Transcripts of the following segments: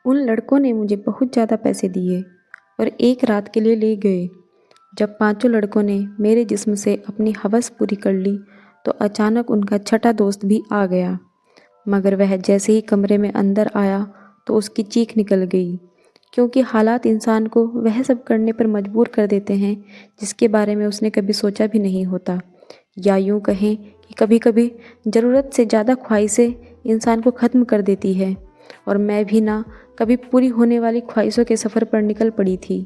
उन लड़कों ने मुझे बहुत ज़्यादा पैसे दिए और एक रात के लिए ले गए। जब पांचों लड़कों ने मेरे जिस्म से अपनी हवस पूरी कर ली तो अचानक उनका छठा दोस्त भी आ गया, मगर वह जैसे ही कमरे में अंदर आया तो उसकी चीख निकल गई, क्योंकि हालात इंसान को वह सब करने पर मजबूर कर देते हैं जिसके बारे में उसने कभी सोचा भी नहीं होता। या यूँ कहें कि कभी कभी ज़रूरत से ज़्यादा ख्वाहिशें इंसान को ख़त्म कर देती है। और मैं भी ना कभी पूरी होने वाली ख्वाहिशों के सफ़र पर निकल पड़ी थी।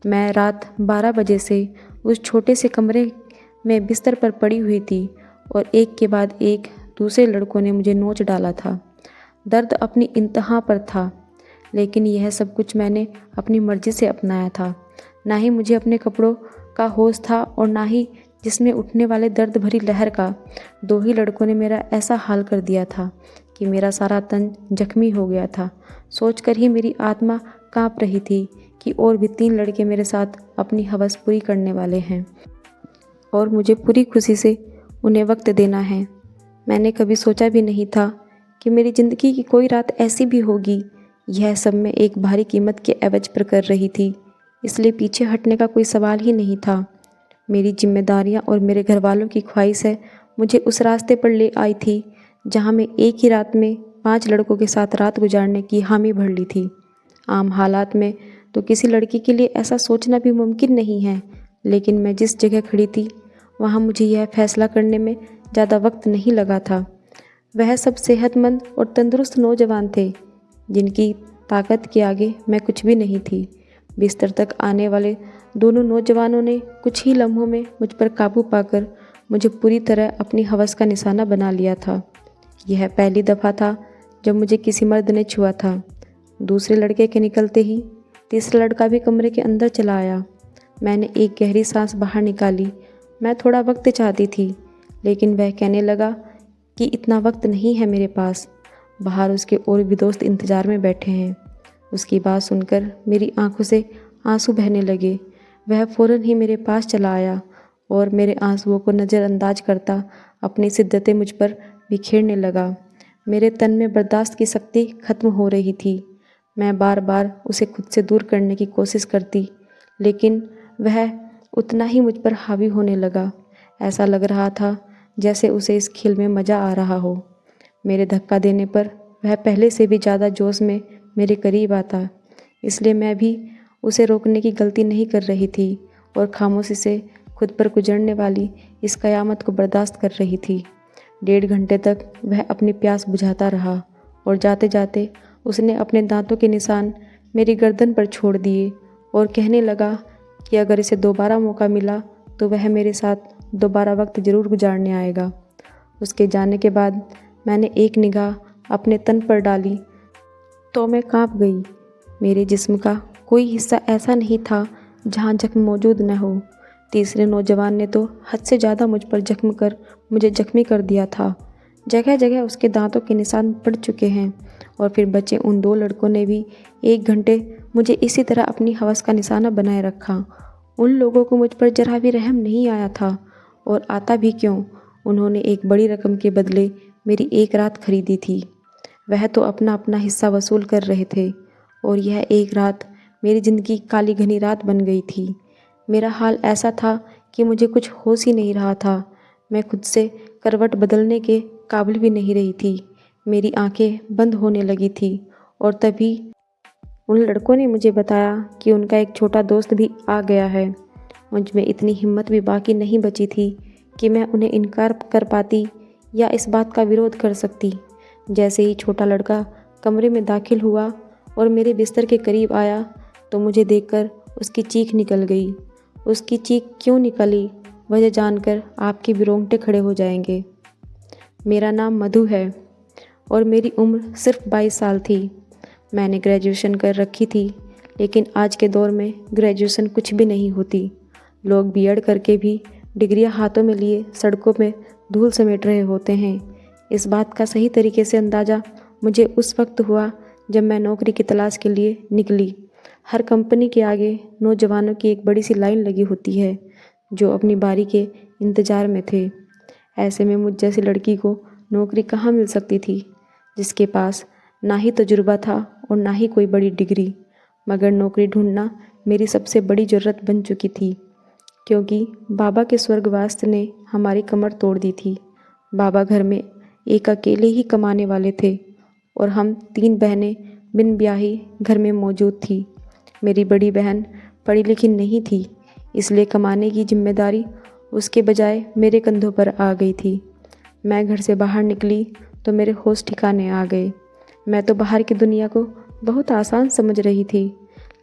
मैं रात 12 बजे से उस छोटे से कमरे में बिस्तर पर पड़ी हुई थी और एक के बाद एक दूसरे लड़कों ने मुझे नोच डाला था। दर्द अपनी इंतहा पर था, लेकिन यह सब कुछ मैंने अपनी मर्ज़ी से अपनाया था। ना ही मुझे अपने कपड़ों का होश था और ना ही जिसमें उठने वाले दर्द भरी लहर का। दो ही लड़कों ने मेरा ऐसा हाल कर दिया था कि मेरा सारा तन जख्मी हो गया था। सोचकर ही मेरी आत्मा कांप रही थी कि और भी 3 लड़के मेरे साथ अपनी हवस पूरी करने वाले हैं और मुझे पूरी खुशी से उन्हें वक्त देना है। मैंने कभी सोचा भी नहीं था कि मेरी ज़िंदगी की कोई रात ऐसी भी होगी। यह सब मैं एक भारी कीमत के एवज पर कर रही थी, इसलिए पीछे हटने का कोई सवाल ही नहीं था। मेरी जिम्मेदारियां और मेरे घर वालों की ख्वाहिशें मुझे उस रास्ते पर ले आई थी जहां मैं एक ही रात में 5 लड़कों के साथ रात गुजारने की हामी भर ली थी। आम हालात में तो किसी लड़की के लिए ऐसा सोचना भी मुमकिन नहीं है, लेकिन मैं जिस जगह खड़ी थी वहाँ मुझे यह फैसला करने में ज़्यादा वक्त नहीं लगा था। वह सब सेहतमंद और तंदुरुस्त नौजवान थे जिनकी ताकत के आगे मैं कुछ भी नहीं थी। बिस्तर तक आने वाले दोनों नौजवानों ने कुछ ही लम्हों में मुझ पर काबू पाकर मुझे पूरी तरह अपनी हवस का निशाना बना लिया था। यह पहली दफ़ा था जब मुझे किसी मर्द ने छुआ था। दूसरे लड़के के निकलते ही तीसरा लड़का भी कमरे के अंदर चला आया। मैंने एक गहरी सांस बाहर निकाली। मैं थोड़ा वक्त चाहती थी, लेकिन वह कहने लगा कि इतना वक्त नहीं है मेरे पास, बाहर उसके और भी दोस्त इंतज़ार में बैठे हैं। उसकी बात सुनकर मेरी आंखों से आंसू बहने लगे। वह फ़ौरन ही मेरे पास चला आया और मेरे आंसुओं को नज़रअंदाज करता अपनी शिद्दतें मुझ पर बिखेरने लगा। मेरे तन में बर्दाश्त की शक्ति खत्म हो रही थी। मैं बार बार उसे खुद से दूर करने की कोशिश करती, लेकिन वह उतना ही मुझ पर हावी होने लगा। ऐसा लग रहा था जैसे उसे इस खेल में मज़ा आ रहा हो। मेरे धक्का देने पर वह पहले से भी ज़्यादा जोश में मेरे करीब आता, इसलिए मैं भी उसे रोकने की गलती नहीं कर रही थी और खामोशी से खुद पर गुजरने वाली इस क़यामत को बर्दाश्त कर रही थी। 1.5 घंटे तक वह अपनी प्यास बुझाता रहा और जाते जाते उसने अपने दांतों के निशान मेरी गर्दन पर छोड़ दिए और कहने लगा कि अगर इसे दोबारा मौका मिला तो वह मेरे साथ दोबारा वक्त ज़रूर गुजारने आएगा। उसके जाने के बाद मैंने एक निगाह अपने तन पर डाली तो मैं कांप गई। मेरे जिस्म का कोई हिस्सा ऐसा नहीं था जहां जख्म मौजूद न हो। तीसरे नौजवान ने तो हद से ज़्यादा मुझ पर जख्म कर मुझे जख्मी कर दिया था। जगह जगह उसके दांतों के निशान पड़ चुके हैं और फिर बचे उन 2 लड़कों ने भी 1 घंटे मुझे इसी तरह अपनी हवस का निशाना बनाए रखा। उन लोगों को मुझ पर जरा भी रहम नहीं आया था, और आता भी क्यों। उन्होंने एक बड़ी रकम के बदले मेरी एक रात खरीदी थी। वह तो अपना अपना हिस्सा वसूल कर रहे थे और यह एक रात मेरी ज़िंदगी काली घनी रात बन गई थी। मेरा हाल ऐसा था कि मुझे कुछ होश ही नहीं रहा था। मैं खुद से करवट बदलने के काबिल भी नहीं रही थी। मेरी आंखें बंद होने लगी थी और तभी उन लड़कों ने मुझे बताया कि उनका एक छोटा दोस्त भी आ गया है। मुझ में इतनी हिम्मत भी बाकी नहीं बची थी कि मैं उन्हें इनकार कर पाती या इस बात का विरोध कर सकती। जैसे ही छोटा लड़का कमरे में दाखिल हुआ और मेरे बिस्तर के करीब आया तो मुझे देखकर उसकी चीख निकल गई। उसकी चीख क्यों निकली, वजह जानकर आपके भी रोंगटे खड़े हो जाएंगे। मेरा नाम मधु है और मेरी उम्र सिर्फ 22 साल थी। मैंने ग्रेजुएशन कर रखी थी, लेकिन आज के दौर में ग्रेजुएशन कुछ भी नहीं होती। लोग बीएड करके भी डिग्रियां हाथों में लिए सड़कों में धूल समेट रहे होते हैं। इस बात का सही तरीके से अंदाज़ा मुझे उस वक्त हुआ जब मैं नौकरी की तलाश के लिए निकली। हर कंपनी के आगे नौजवानों की एक बड़ी सी लाइन लगी होती है जो अपनी बारी के इंतज़ार में थे। ऐसे में मुझ जैसी लड़की को नौकरी कहाँ मिल सकती थी जिसके पास ना ही तजुर्बा था और ना ही कोई बड़ी डिग्री, मगर नौकरी ढूंढना मेरी सबसे बड़ी ज़रूरत बन चुकी थी, क्योंकि बाबा के स्वर्गवास ने हमारी कमर तोड़ दी थी। बाबा घर में एक अकेले ही कमाने वाले थे और हम 3 बहनें बिन ब्याही घर में मौजूद थी। मेरी बड़ी बहन पढ़ी लिखी नहीं थी, इसलिए कमाने की जिम्मेदारी उसके बजाय मेरे कंधों पर आ गई थी। मैं घर से बाहर निकली तो मेरे होश ठिकाने आ गए। मैं तो बाहर की दुनिया को बहुत आसान समझ रही थी,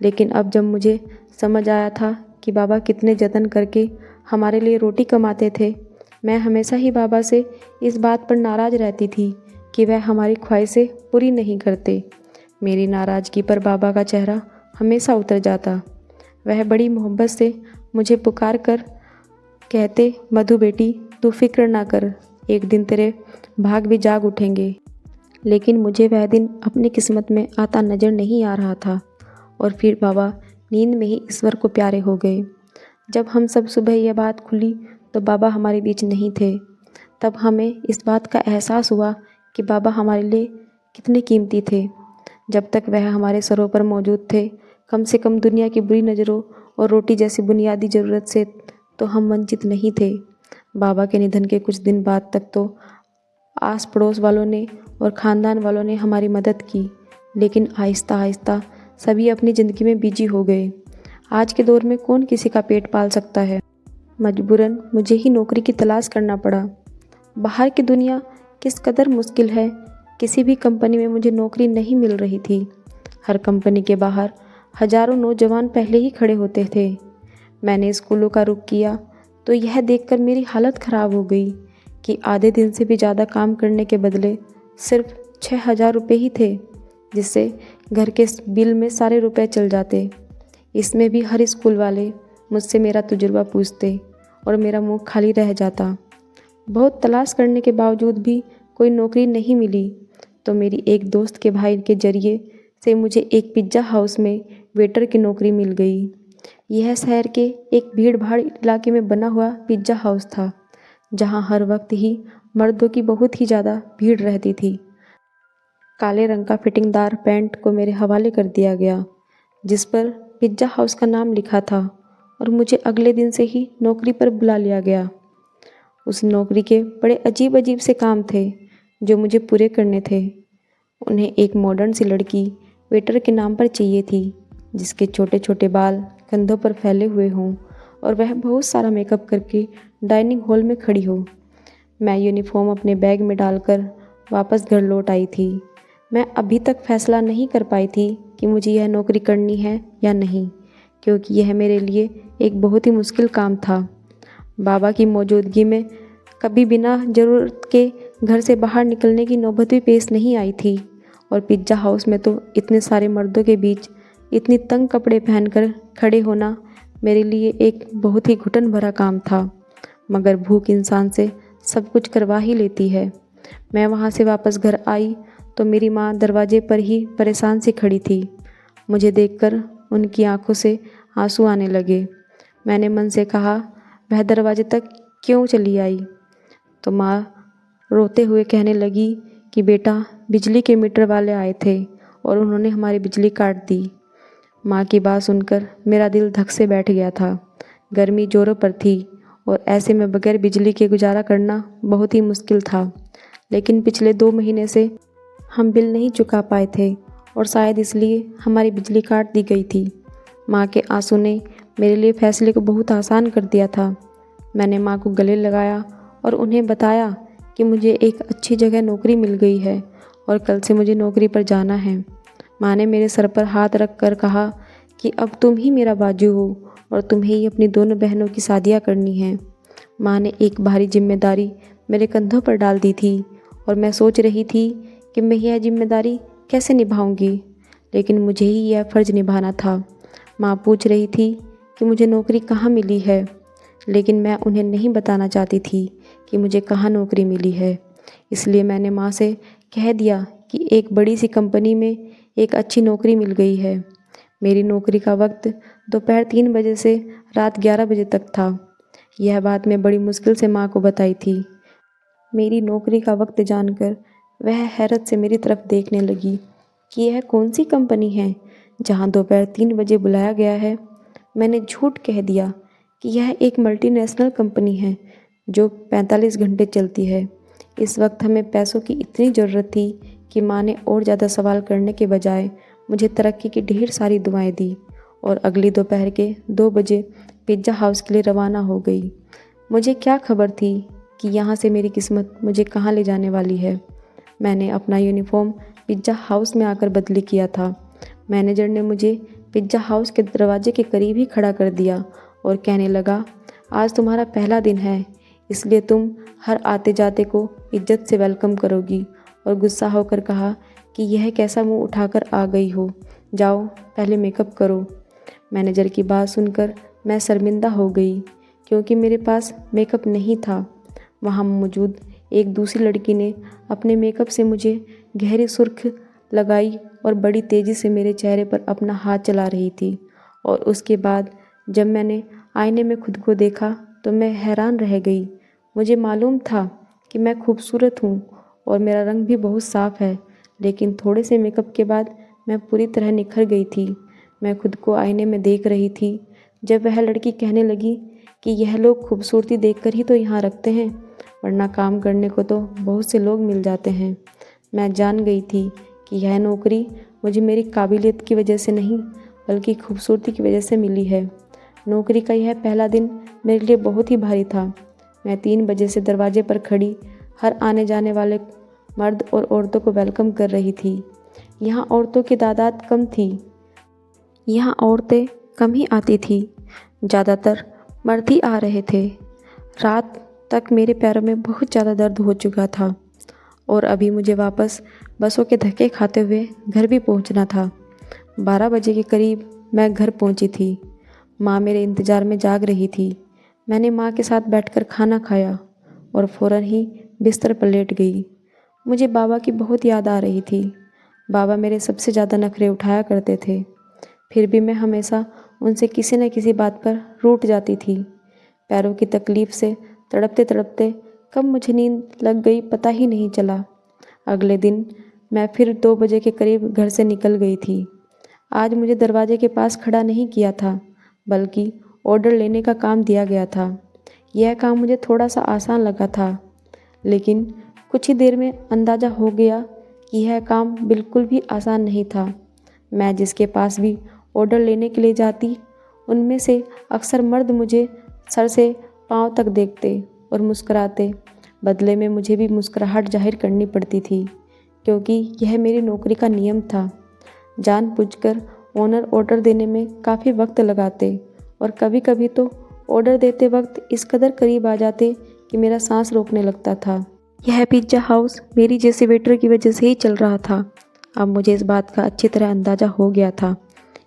लेकिन अब जब मुझे समझ आया था कि बाबा कितने जतन करके हमारे लिए रोटी कमाते थे, मैं हमेशा ही बाबा से इस बात पर नाराज़ रहती थी कि वह हमारी ख्वाहिशें पूरी नहीं करते। मेरी नाराज़गी पर बाबा का चेहरा हमेशा उतर जाता। वह बड़ी मोहब्बत से मुझे पुकार कर कहते, मधु बेटी, तू फिक्र ना कर, एक दिन तेरे भाग भी जाग उठेंगे। लेकिन मुझे वह दिन अपनी किस्मत में आता नज़र नहीं आ रहा था और फिर बाबा नींद में ही ईश्वर को प्यारे हो गए। जब हम सब सुबह यह बात खुली तो बाबा हमारे बीच नहीं थे। तब हमें इस बात का एहसास हुआ कि बाबा हमारे लिए कितने कीमती थे। जब तक वह हमारे सरों पर मौजूद थे, कम से कम दुनिया की बुरी नज़रों और रोटी जैसी बुनियादी ज़रूरत से तो हम वंचित नहीं थे। बाबा के निधन के कुछ दिन बाद तक तो आस पड़ोस वालों ने और ख़ानदान वालों ने हमारी मदद की, लेकिन आहिस्ता आहिस्ता सभी अपनी ज़िंदगी में बिजी हो गए। आज के दौर में कौन किसी का पेट पाल सकता है। मजबूरन मुझे ही नौकरी की तलाश करना पड़ा। बाहर की दुनिया किस कदर मुश्किल है, किसी भी कंपनी में मुझे नौकरी नहीं मिल रही थी। हर कंपनी के बाहर हजारों नौजवान पहले ही खड़े होते थे। मैंने स्कूलों का रुख किया तो यह देखकर मेरी हालत ख़राब हो गई कि आधे दिन से भी ज़्यादा काम करने के बदले सिर्फ 6,000 रुपये ही थे, जिससे घर के बिल में सारे रुपए चल जाते। इसमें भी हर स्कूल वाले मुझसे मेरा तजुर्बा पूछते और मेरा मुंह खाली रह जाता। बहुत तलाश करने के बावजूद भी कोई नौकरी नहीं मिली तो मेरी एक दोस्त के भाई के जरिए से मुझे एक पिज़्ज़ा हाउस में वेटर की नौकरी मिल गई। यह शहर के एक भीड़ भाड़ इलाके में बना हुआ पिज़्ज़ा हाउस था, जहां हर वक्त ही मर्दों की बहुत ही ज़्यादा भीड़ रहती थी। काले रंग का फिटिंगदार पैंट को मेरे हवाले कर दिया गया, जिस पर पिज़्ज़ा हाउस का नाम लिखा था, और मुझे अगले दिन से ही नौकरी पर बुला लिया गया। उस नौकरी के बड़े अजीब अजीब से काम थे जो मुझे पूरे करने थे। उन्हें एक मॉडर्न सी लड़की वेटर के नाम पर चाहिए थी, जिसके छोटे छोटे बाल कंधों पर फैले हुए हों और वह बहुत सारा मेकअप करके डाइनिंग हॉल में खड़ी हो। मैं यूनिफॉर्म अपने बैग में डालकर वापस घर लौट आई थी। मैं अभी तक फैसला नहीं कर पाई थी कि मुझे यह नौकरी करनी है या नहीं, क्योंकि यह मेरे लिए एक बहुत ही मुश्किल काम था। बाबा की मौजूदगी में कभी बिना ज़रूरत के घर से बाहर निकलने की नौबत भी पेश नहीं आई थी, और पिज़्ज़ा हाउस में तो इतने सारे मर्दों के बीच इतनी तंग कपड़े पहनकर खड़े होना मेरे लिए एक बहुत ही घुटन भरा काम था। मगर भूख इंसान से सब कुछ करवा ही लेती है। मैं वहाँ से वापस घर आई तो मेरी माँ दरवाजे पर ही परेशान सी खड़ी थी। मुझे देखकर उनकी आंखों से आंसू आने लगे। मैंने मन से कहा, वह दरवाजे तक क्यों चली आई? तो माँ रोते हुए कहने लगी कि बेटा, बिजली के मीटर वाले आए थे और उन्होंने हमारी बिजली काट दी। माँ की बात सुनकर मेरा दिल धक से बैठ गया था। गर्मी जोरों पर थी और ऐसे में बगैर बिजली के गुजारा करना बहुत ही मुश्किल था। लेकिन पिछले 2 महीने से हम बिल नहीं चुका पाए थे और शायद इसलिए हमारी बिजली काट दी गई थी। माँ के आंसू ने मेरे लिए फैसले को बहुत आसान कर दिया था। मैंने माँ को गले लगाया और उन्हें बताया कि मुझे एक अच्छी जगह नौकरी मिल गई है और कल से मुझे नौकरी पर जाना है। माँ ने मेरे सर पर हाथ रख कर कहा कि अब तुम ही मेरा बाजू हो और तुम्हें ही अपनी दोनों बहनों की शादियाँ करनी हैं। माँ ने एक भारी जिम्मेदारी मेरे कंधों पर डाल दी थी और मैं सोच रही थी कि मैं यह जिम्मेदारी कैसे निभाऊंगी, लेकिन मुझे ही यह फ़र्ज़ निभाना था। माँ पूछ रही थी कि मुझे नौकरी कहाँ मिली है, लेकिन मैं उन्हें नहीं बताना चाहती थी कि मुझे कहाँ नौकरी मिली है। इसलिए मैंने माँ से कह दिया कि एक बड़ी सी कंपनी में एक अच्छी नौकरी मिल गई है। मेरी नौकरी का वक्त दोपहर 3 बजे से रात 11 बजे तक था। यह बात मैं बड़ी मुश्किल से माँ को बताई थी। मेरी नौकरी का वक्त जानकर वह हैरत से मेरी तरफ देखने लगी कि यह कौन सी कंपनी है जहां दोपहर 3 बजे बुलाया गया है। मैंने झूठ कह दिया कि यह एक मल्टीनेशनल कंपनी है जो 45 घंटे चलती है। इस वक्त हमें पैसों की इतनी ज़रूरत थी कि माँ ने और ज़्यादा सवाल करने के बजाय मुझे तरक्की की ढेर सारी दुआएं दी और अगली दोपहर के 2 बजे पिज़्ज़ा हाउस के लिए रवाना हो गई। मुझे क्या खबर थी कि यहाँ से मेरी किस्मत मुझे कहाँ ले जाने वाली है। मैंने अपना यूनिफॉर्म पिज़्ज़ा हाउस में आकर बदली किया था। मैनेजर ने मुझे पिज़्ज़ा हाउस के दरवाजे के करीब ही खड़ा कर दिया और कहने लगा, आज तुम्हारा पहला दिन है, इसलिए तुम हर आते जाते को इज्जत से वेलकम करोगी। और गुस्सा होकर कहा कि यह कैसा मुंह उठाकर आ गई हो, जाओ पहले मेकअप करो। मैनेजर की बात सुनकर मैं शर्मिंदा हो गई क्योंकि मेरे पास मेकअप नहीं था। वहाँ मौजूद एक दूसरी लड़की ने अपने मेकअप से मुझे गहरी सुर्ख लगाई और बड़ी तेज़ी से मेरे चेहरे पर अपना हाथ चला रही थी। और उसके बाद जब मैंने आईने में खुद को देखा तो मैं हैरान रह गई। मुझे मालूम था कि मैं खूबसूरत हूँ और मेरा रंग भी बहुत साफ़ है, लेकिन थोड़े से मेकअप के बाद मैं पूरी तरह निखर गई थी। मैं खुद को आईने में देख रही थी जब वह लड़की कहने लगी कि यह लोग खूबसूरती देखकर ही तो यहाँ रखते हैं, वरना काम करने को तो बहुत से लोग मिल जाते हैं। मैं जान गई थी कि यह नौकरी मुझे मेरी काबिलियत की वजह से नहीं बल्कि खूबसूरती की वजह से मिली है। नौकरी का यह पहला दिन मेरे लिए बहुत ही भारी था। मैं 3 बजे से दरवाजे पर खड़ी हर आने जाने वाले मर्द और औरतों को वेलकम कर रही थी। यहाँ औरतों की तादाद कम थी। यहाँ औरतें कम ही आती थी, ज़्यादातर मर्द ही आ रहे थे। रात तक मेरे पैरों में बहुत ज़्यादा दर्द हो चुका था और अभी मुझे वापस बसों के धक्के खाते हुए घर भी पहुंचना था। 12 बजे के करीब मैं घर पहुंची थी। माँ मेरे इंतज़ार में जाग रही थी। मैंने माँ के साथ बैठकर खाना खाया और फ़ौरन ही बिस्तर पर लेट गई। मुझे बाबा की बहुत याद आ रही थी। बाबा मेरे सबसे ज़्यादा नखरे उठाया करते थे, फिर भी मैं हमेशा उनसे किसी न किसी बात पर रूठ जाती थी। पैरों की तकलीफ़ से तड़पते तड़पते कब मुझे नींद लग गई पता ही नहीं चला। अगले दिन मैं फिर 2 बजे के करीब घर से निकल गई थी। आज मुझे दरवाजे के पास खड़ा नहीं किया था, बल्कि ऑर्डर लेने का काम दिया गया था। यह काम मुझे थोड़ा सा आसान लगा था, लेकिन कुछ ही देर में अंदाज़ा हो गया कि यह काम बिल्कुल भी आसान नहीं था। मैं जिसके पास भी ऑर्डर लेने के लिए जाती, उनमें से अक्सर मर्द मुझे सर से पाँव तक देखते और मुस्कुराते। बदले में मुझे भी मुस्कुराहट जाहिर करनी पड़ती थी, क्योंकि यह मेरी नौकरी का नियम था। जानबूझकर ओनर ऑर्डर देने में काफ़ी वक्त लगाते और कभी कभी तो ऑर्डर देते वक्त इस कदर करीब आ जाते कि मेरा सांस रोकने लगता था। यह पिज़्ज़ा हाउस मेरी जैसे वेटर की वजह से ही चल रहा था। अब मुझे इस बात का अच्छी तरह अंदाज़ा हो गया था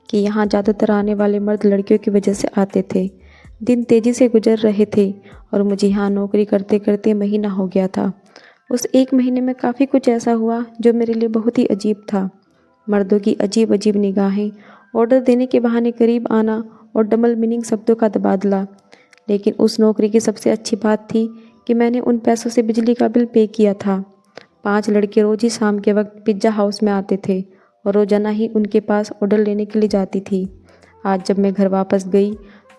कि यहाँ ज़्यादातर आने वाले मर्द लड़कियों की वजह से आते थे। दिन तेज़ी से गुजर रहे थे और मुझे यहाँ नौकरी करते करते महीना हो गया था। उस एक महीने में काफ़ी कुछ ऐसा हुआ जो मेरे लिए बहुत ही अजीब था। मर्दों की अजीब अजीब निगाहें, ऑर्डर देने के बहाने करीब आना और डबल मीनिंग शब्दों का तबादला। लेकिन उस नौकरी की सबसे अच्छी बात थी कि मैंने उन पैसों से बिजली का बिल पे किया था। 5 लड़के रोज़ ही शाम के वक्त पिज़्ज़ा हाउस में आते थे और रोज़ाना ही उनके पास ऑर्डर लेने के लिए जाती थी। आज जब मैं घर वापस गई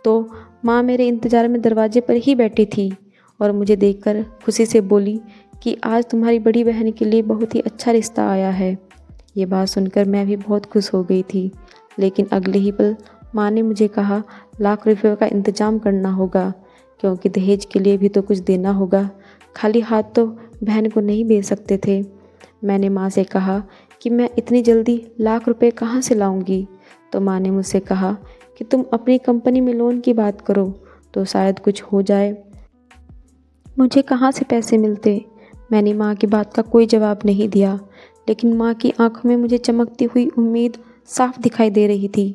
तो माँ मेरे इंतज़ार में दरवाजे पर ही बैठी थी और मुझे देखकर खुशी से बोली कि आज तुम्हारी बड़ी बहन के लिए बहुत ही अच्छा रिश्ता आया है। ये बात सुनकर मैं भी बहुत खुश हो गई थी, लेकिन अगले ही पल माँ ने मुझे कहा, लाख रुपये का इंतजाम करना होगा, क्योंकि दहेज के लिए भी तो कुछ देना होगा। खाली हाथ तो बहन को नहीं भेज सकते थे। मैंने माँ से कहा कि मैं इतनी जल्दी लाख रुपए कहाँ से लाऊंगी। तो माँ ने मुझसे कहा कि तुम अपनी कंपनी में लोन की बात करो तो शायद कुछ हो जाए। मुझे कहाँ से पैसे मिलते? मैंने माँ की बात का कोई जवाब नहीं दिया, लेकिन माँ की आंखों में मुझे चमकती हुई उम्मीद साफ दिखाई दे रही थी।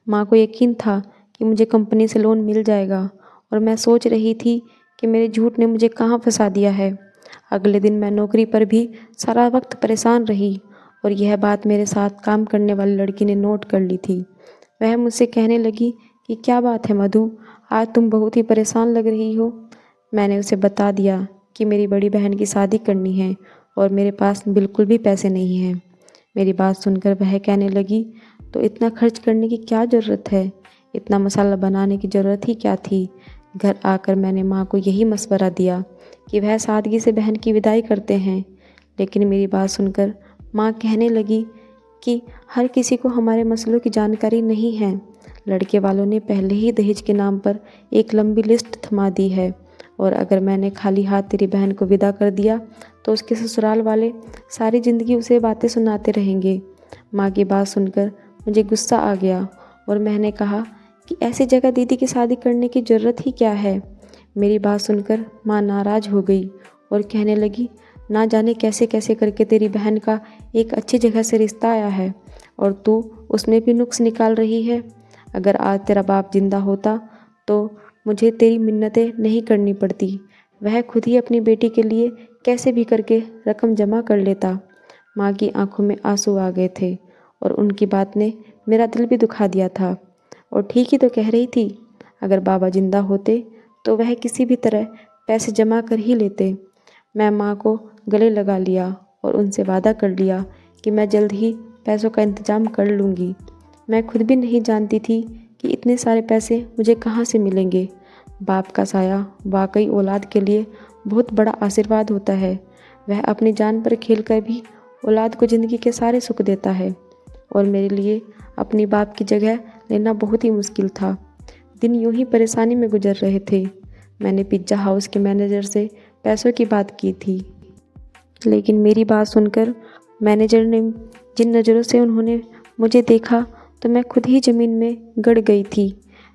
माँ को यकीन था कि मुझे कंपनी से लोन मिल जाएगा और मैं सोच रही थी कि मेरे झूठ ने मुझे कहाँ फंसा दिया है। अगले दिन मैं नौकरी पर भी सारा वक्त परेशान रही और यह बात मेरे साथ काम करने वाली लड़की ने नोट कर ली थी। वह मुझसे कहने लगी कि क्या बात है मधु, आज तुम बहुत ही परेशान लग रही हो। मैंने उसे बता दिया कि मेरी बड़ी बहन की शादी करनी है और मेरे पास बिल्कुल भी पैसे नहीं हैं। मेरी बात सुनकर वह कहने लगी, तो इतना खर्च करने की क्या ज़रूरत है? इतना मसाला बनाने की ज़रूरत ही क्या थी? घर आकर मैंने माँ को यही मशवरा दिया कि वह सादगी से बहन की विदाई करते हैं। लेकिन मेरी बात सुनकर माँ कहने लगी कि हर किसी को हमारे मसलों की जानकारी नहीं है। लड़के वालों ने पहले ही दहेज के नाम पर एक लंबी लिस्ट थमा दी है, और अगर मैंने खाली हाथ तेरी बहन को विदा कर दिया तो उसके ससुराल वाले सारी ज़िंदगी उसे बातें सुनाते रहेंगे। माँ की बात सुनकर मुझे गुस्सा आ गया और मैंने कहा कि ऐसी जगह दीदी की शादी करने की ज़रूरत ही क्या है। मेरी बात सुनकर माँ नाराज़ हो गई और कहने लगी, ना जाने कैसे कैसे करके तेरी बहन का एक अच्छी जगह से रिश्ता आया है और तू उसमें भी नुक्स निकाल रही है। अगर आज तेरा बाप जिंदा होता तो मुझे तेरी मिन्नतें नहीं करनी पड़ती। वह खुद ही अपनी बेटी के लिए कैसे भी करके रकम जमा कर लेता। माँ की आंखों में आंसू आ गए थे और उनकी बात ने मेरा दिल भी दुखा दिया था। और ठीक ही तो कह रही थी, अगर बाबा जिंदा होते तो वह किसी भी तरह पैसे जमा कर ही लेते। मैं माँ को गले लगा लिया और उनसे वादा कर लिया कि मैं जल्द ही पैसों का इंतज़ाम कर लूँगी। मैं खुद भी नहीं जानती थी कि इतने सारे पैसे मुझे कहाँ से मिलेंगे। बाप का साया वाकई औलाद के लिए बहुत बड़ा आशीर्वाद होता है। वह अपनी जान पर खेलकर भी औलाद को ज़िंदगी के सारे सुख देता है, और मेरे लिए अपनी बाप की जगह लेना बहुत ही मुश्किल था। दिन यूं ही परेशानी में गुजर रहे थे। मैंने पिज्ज़ा हाउस के मैनेजर से पैसों की बात की थी, लेकिन मेरी बात सुनकर मैनेजर ने जिन नज़रों से उन्होंने मुझे देखा तो मैं खुद ही ज़मीन में गड़ गई थी।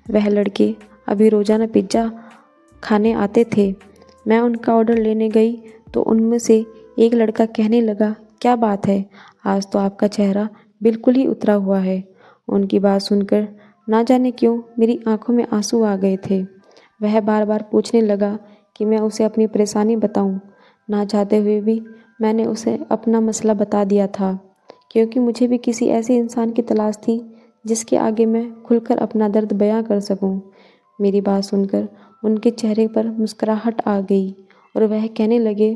वह लड़के अभी रोज़ाना पिज्ज़ा खाने आते थे। मैं उनका ऑर्डर लेने गई तो उनमें से एक लड़का कहने लगा, क्या बात है, आज तो आपका चेहरा बिल्कुल ही उतरा हुआ है। उनकी बात सुनकर ना जाने क्यों मेरी आंखों में आंसू आ गए थे। वह बार बार पूछने लगा कि मैं उसे अपनी परेशानी बताऊं। ना चाहते हुए भी मैंने उसे अपना मसला बता दिया था, क्योंकि मुझे भी किसी ऐसे इंसान की तलाश थी जिसके आगे मैं खुलकर अपना दर्द बयां कर सकूं। मेरी बात सुनकर उनके चेहरे पर मुस्कुराहट आ गई और वह कहने लगे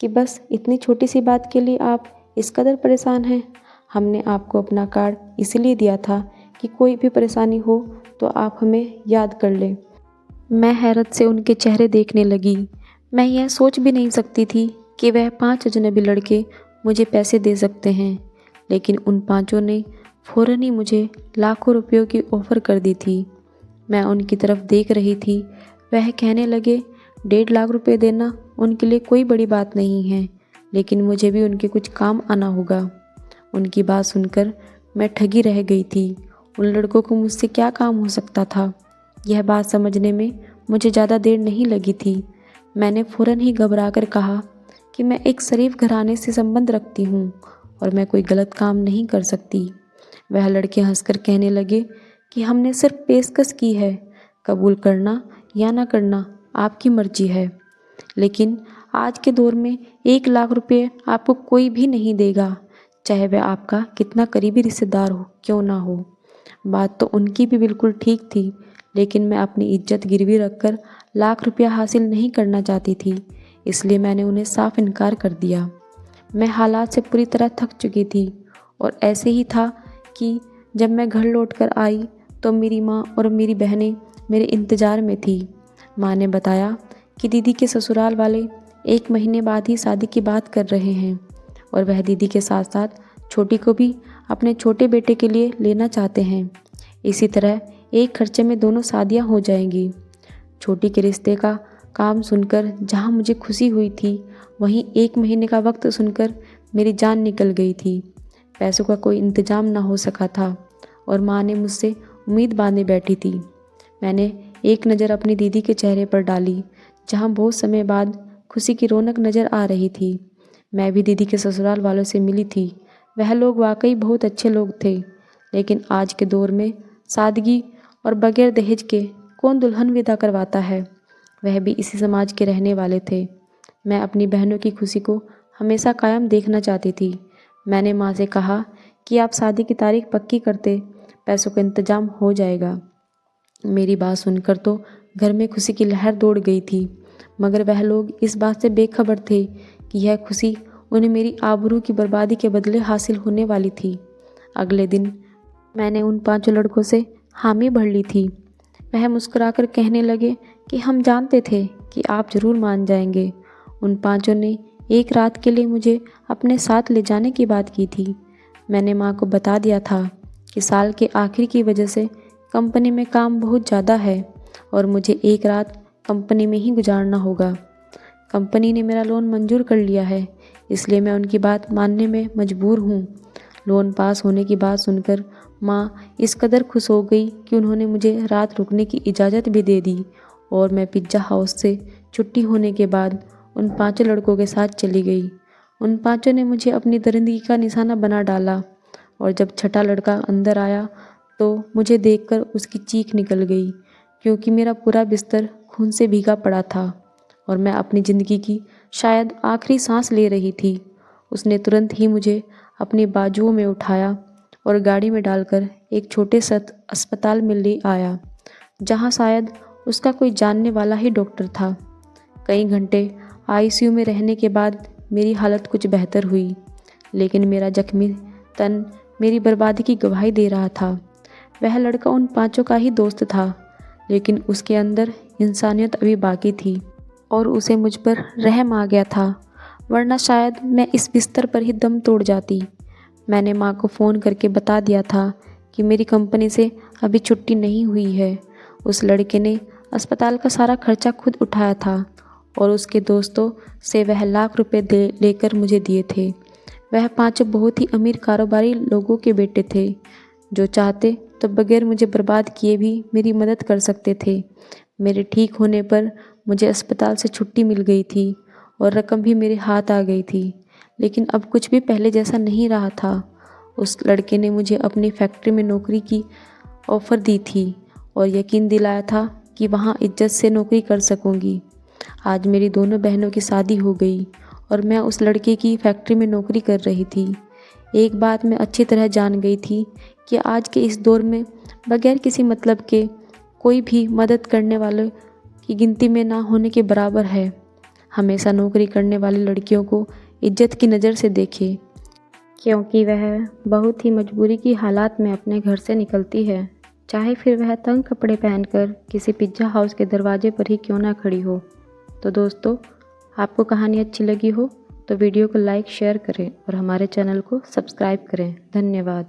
कि बस इतनी छोटी सी बात के लिए आप इस कदर परेशान हैं। हमने आपको अपना कार्ड इसलिए दिया था कि कोई भी परेशानी हो तो आप हमें याद कर लें। मैं हैरत से उनके चेहरे देखने लगी। मैं यह सोच भी नहीं सकती थी कि वह 5 अजनबी लड़के मुझे पैसे दे सकते हैं, लेकिन उन पांचों ने फ़ौरन ही मुझे लाखों रुपयों की ऑफ़र कर दी थी। मैं उनकी तरफ देख रही थी। वह कहने लगे, 1.5 लाख रुपए देना उनके लिए कोई बड़ी बात नहीं है, लेकिन मुझे भी उनके कुछ काम आना होगा। उनकी बात सुनकर मैं ठगी रह गई थी। उन लड़कों को मुझसे क्या काम हो सकता था? यह बात समझने में मुझे ज़्यादा देर नहीं लगी थी। मैंने फ़ौरन ही घबराकर कहा कि मैं एक शरीफ घराने से संबंध रखती हूँ और मैं कोई गलत काम नहीं कर सकती। वह लड़के हंसकर कहने लगे कि हमने सिर्फ पेशकश की है, कबूल करना या ना करना आपकी मर्जी है। लेकिन आज के दौर में 1 लाख रुपये आपको कोई भी नहीं देगा, चाहे वह आपका कितना करीबी रिश्तेदार हो क्यों ना हो। बात तो उनकी भी बिल्कुल ठीक थी, लेकिन मैं अपनी इज्जत गिरवी रखकर लाख रुपया हासिल नहीं करना चाहती थी, इसलिए मैंने उन्हें साफ इनकार कर दिया। मैं हालात से पूरी तरह थक चुकी थी और ऐसे ही था कि जब मैं घर लौटकर आई तो मेरी माँ और मेरी बहनें मेरे इंतज़ार में थी। माँ ने बताया कि दीदी के ससुराल वाले 1 महीने बाद ही शादी की बात कर रहे हैं और वह दीदी के साथ साथ छोटी को भी अपने छोटे बेटे के लिए लेना चाहते हैं। इसी तरह एक खर्चे में दोनों शादियाँ हो जाएंगी। छोटी के रिश्ते का काम सुनकर जहाँ मुझे खुशी हुई थी, वहीं 1 महीने का वक्त सुनकर मेरी जान निकल गई थी। पैसों का कोई इंतजाम ना हो सका था और माँ ने मुझसे उम्मीद बांधे बैठी थी। मैंने एक नज़र अपनी दीदी के चेहरे पर डाली, जहाँ बहुत समय बाद खुशी की रौनक नज़र आ रही थी। मैं भी दीदी के ससुराल वालों से मिली थी। वह लोग वाकई बहुत अच्छे लोग थे, लेकिन आज के दौर में सादगी और बगैर दहेज के कौन दुल्हन विदा करवाता है? वह भी इसी समाज के रहने वाले थे। मैं अपनी बहनों की खुशी को हमेशा कायम देखना चाहती थी। मैंने माँ से कहा कि आप शादी की तारीख पक्की करते, पैसों का इंतजाम हो जाएगा। मेरी बात सुनकर तो घर में खुशी की लहर दौड़ गई थी, मगर वह लोग इस बात से बेखबर थे कि यह खुशी उन्हें मेरी आबरू की बर्बादी के बदले हासिल होने वाली थी। अगले दिन मैंने उन 5 लड़कों से हामी भर ली थी। वह मुस्कुराकर कहने लगे कि हम जानते थे कि आप ज़रूर मान जाएंगे। उन 5 ने एक रात के लिए मुझे अपने साथ ले जाने की बात की थी। मैंने माँ को बता दिया था कि साल के आखिर की वजह से कंपनी में काम बहुत ज़्यादा है और मुझे एक रात कंपनी में ही गुजारना होगा। कंपनी ने मेरा लोन मंजूर कर लिया है, इसलिए मैं उनकी बात मानने में मजबूर हूँ। लोन पास होने की बात सुनकर माँ इस कदर खुश हो गई कि उन्होंने मुझे रात रुकने की इजाज़त भी दे दी और मैं पिज्ज़ा हाउस से छुट्टी होने के बाद उन 5 लड़कों के साथ चली गई। उन 5 ने मुझे अपनी दरिंदगी का निशाना बना डाला और जब छठा लड़का अंदर आया तो मुझे देखकर उसकी चीख निकल गई, क्योंकि मेरा पूरा बिस्तर खून से भीगा पड़ा था और मैं अपनी ज़िंदगी की शायद आखिरी सांस ले रही थी। उसने तुरंत ही मुझे अपनी बाजुओं में उठाया और गाड़ी में डालकर एक छोटे से अस्पताल में ले आया, जहाँ शायद उसका कोई जानने वाला ही डॉक्टर था। कई घंटे आईसीयू में रहने के बाद मेरी हालत कुछ बेहतर हुई, लेकिन मेरा जख्मी तन मेरी बर्बादी की गवाही दे रहा था। वह लड़का उन 5 का ही दोस्त था, लेकिन उसके अंदर इंसानियत अभी बाकी थी और उसे मुझ पर रहम आ गया था, वरना शायद मैं इस बिस्तर पर ही दम तोड़ जाती। मैंने माँ को फ़ोन करके बता दिया था कि मेरी कंपनी से अभी छुट्टी नहीं हुई है। उस लड़के ने अस्पताल का सारा खर्चा खुद उठाया था और उसके दोस्तों से वह लाख रुपए लेकर मुझे दिए थे। वह 5 बहुत ही अमीर कारोबारी लोगों के बेटे थे, जो चाहते तो बगैर मुझे बर्बाद किए भी मेरी मदद कर सकते थे। मेरे ठीक होने पर मुझे अस्पताल से छुट्टी मिल गई थी और रकम भी मेरे हाथ आ गई थी, लेकिन अब कुछ भी पहले जैसा नहीं रहा था। उस लड़के ने मुझे अपनी फैक्ट्री में नौकरी की ऑफ़र दी थी और यकीन दिलाया था कि वहाँ इज्जत से नौकरी कर सकूँगी। आज मेरी दोनों बहनों की शादी हो गई और मैं उस लड़के की फैक्ट्री में नौकरी कर रही थी। एक बात मैं अच्छी तरह जान गई थी कि आज के इस दौर में बगैर किसी मतलब के कोई भी मदद करने वालों की गिनती में ना होने के बराबर है। हमेशा नौकरी करने वाली लड़कियों को इज्जत की नज़र से देखें, क्योंकि वह बहुत ही मजबूरी की हालात में अपने घर से निकलती है, चाहे फिर वह तंग कपड़े पहनकर किसी पिज्ज़ा हाउस के दरवाजे पर ही क्यों ना खड़ी हो। तो दोस्तों, आपको कहानी अच्छी लगी हो तो वीडियो को लाइक शेयर करें और हमारे चैनल को सब्सक्राइब करें। धन्यवाद।